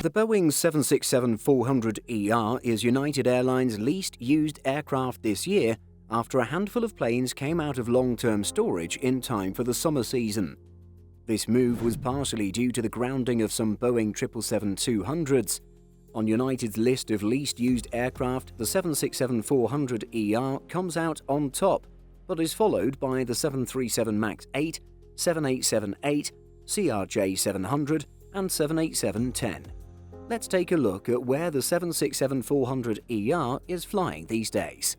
The Boeing 767-400ER is United Airlines' least used aircraft this year after a handful of planes came out of long-term storage in time for the summer season. This move was partially due to the grounding of some Boeing 777-200s. On United's list of least used aircraft, the 767-400ER comes out on top, but is followed by the 737 MAX 8, 7878, CRJ700, and 787-10. Let's take a look at where the 767-400ER is flying these days.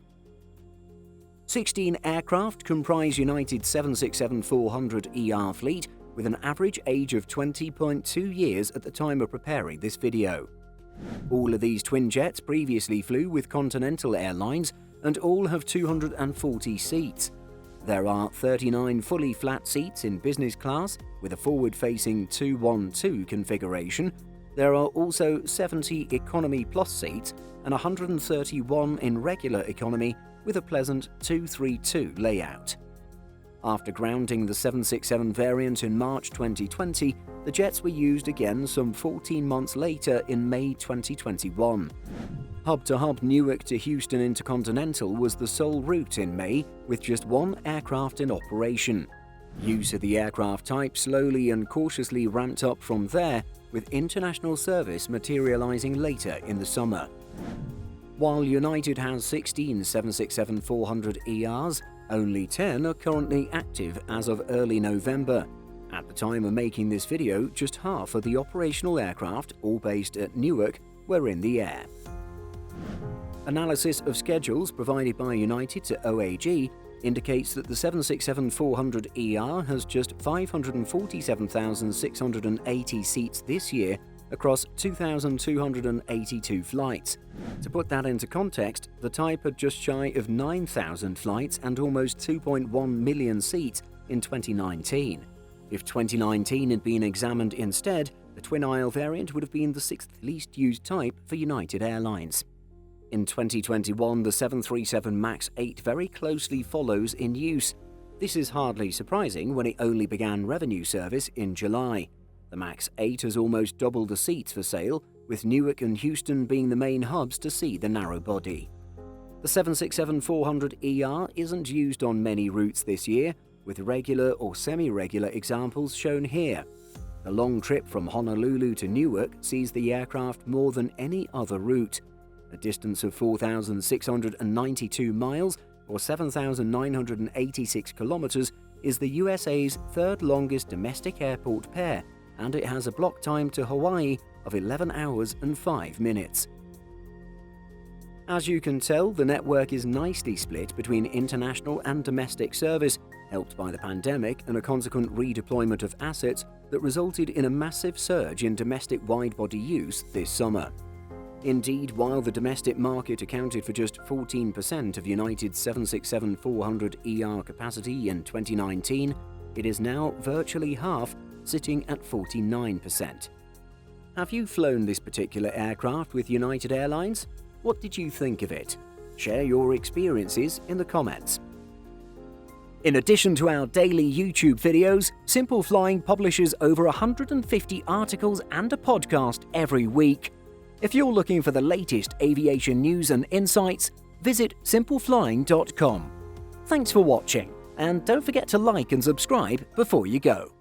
16 aircraft comprise United's 767-400ER fleet, with an average age of 20.2 years at the time of preparing this video. All of these twin jets previously flew with Continental Airlines, and all have 240 seats. There are 39 fully flat seats in business class with a forward-facing 212 configuration. There are also 70 Economy Plus seats and 131 in regular economy with a pleasant 232 layout. After grounding the 767 variant in March 2020, the jets were used again some 14 months later in May 2021. Hub-to-hub Newark to Houston Intercontinental was the sole route in May, with just one aircraft in operation. Use of the aircraft type slowly and cautiously ramped up from there, with international service materializing later in the summer. While United has 16 767-400ERs, only 10 are currently active as of early November. At the time of making this video, just half of the operational aircraft, all based at Newark, were in the air. Analysis of schedules provided by United to OAG indicates that the 767-400ER has just 547,680 seats this year across 2,282 flights. To put that into context, the type had just shy of 9,000 flights and almost 2.1 million seats in 2019. If 2019 had been examined instead, the twin-aisle variant would have been the sixth least used type for United Airlines. In 2021, the 737 MAX 8 very closely follows in use. This is hardly surprising when it only began revenue service in July. The MAX 8 has almost doubled the seats for sale, with Newark and Houston being the main hubs to see the narrow body. The 767-400ER isn't used on many routes this year, with regular or semi-regular examples shown here. The long trip from Honolulu to Newark sees the aircraft more than any other route. A distance of 4,692 miles, or 7,986 kilometers, is the USA's third longest domestic airport pair, and it has a block time to Hawaii of 11 hours and 5 minutes. As you can tell, the network is nicely split between international and domestic service, helped by the pandemic and a consequent redeployment of assets that resulted in a massive surge in domestic wide-body use this summer. Indeed, while the domestic market accounted for just 14% of United's 767-400ER capacity in 2019, it is now virtually half, sitting at 49%. Have you flown this particular aircraft with United Airlines? What did you think of it? Share your experiences in the comments. In addition to our daily YouTube videos, Simple Flying publishes over 150 articles and a podcast every week. If you're looking for the latest aviation news and insights, visit simpleflying.com. Thanks for watching, and don't forget to like and subscribe before you go.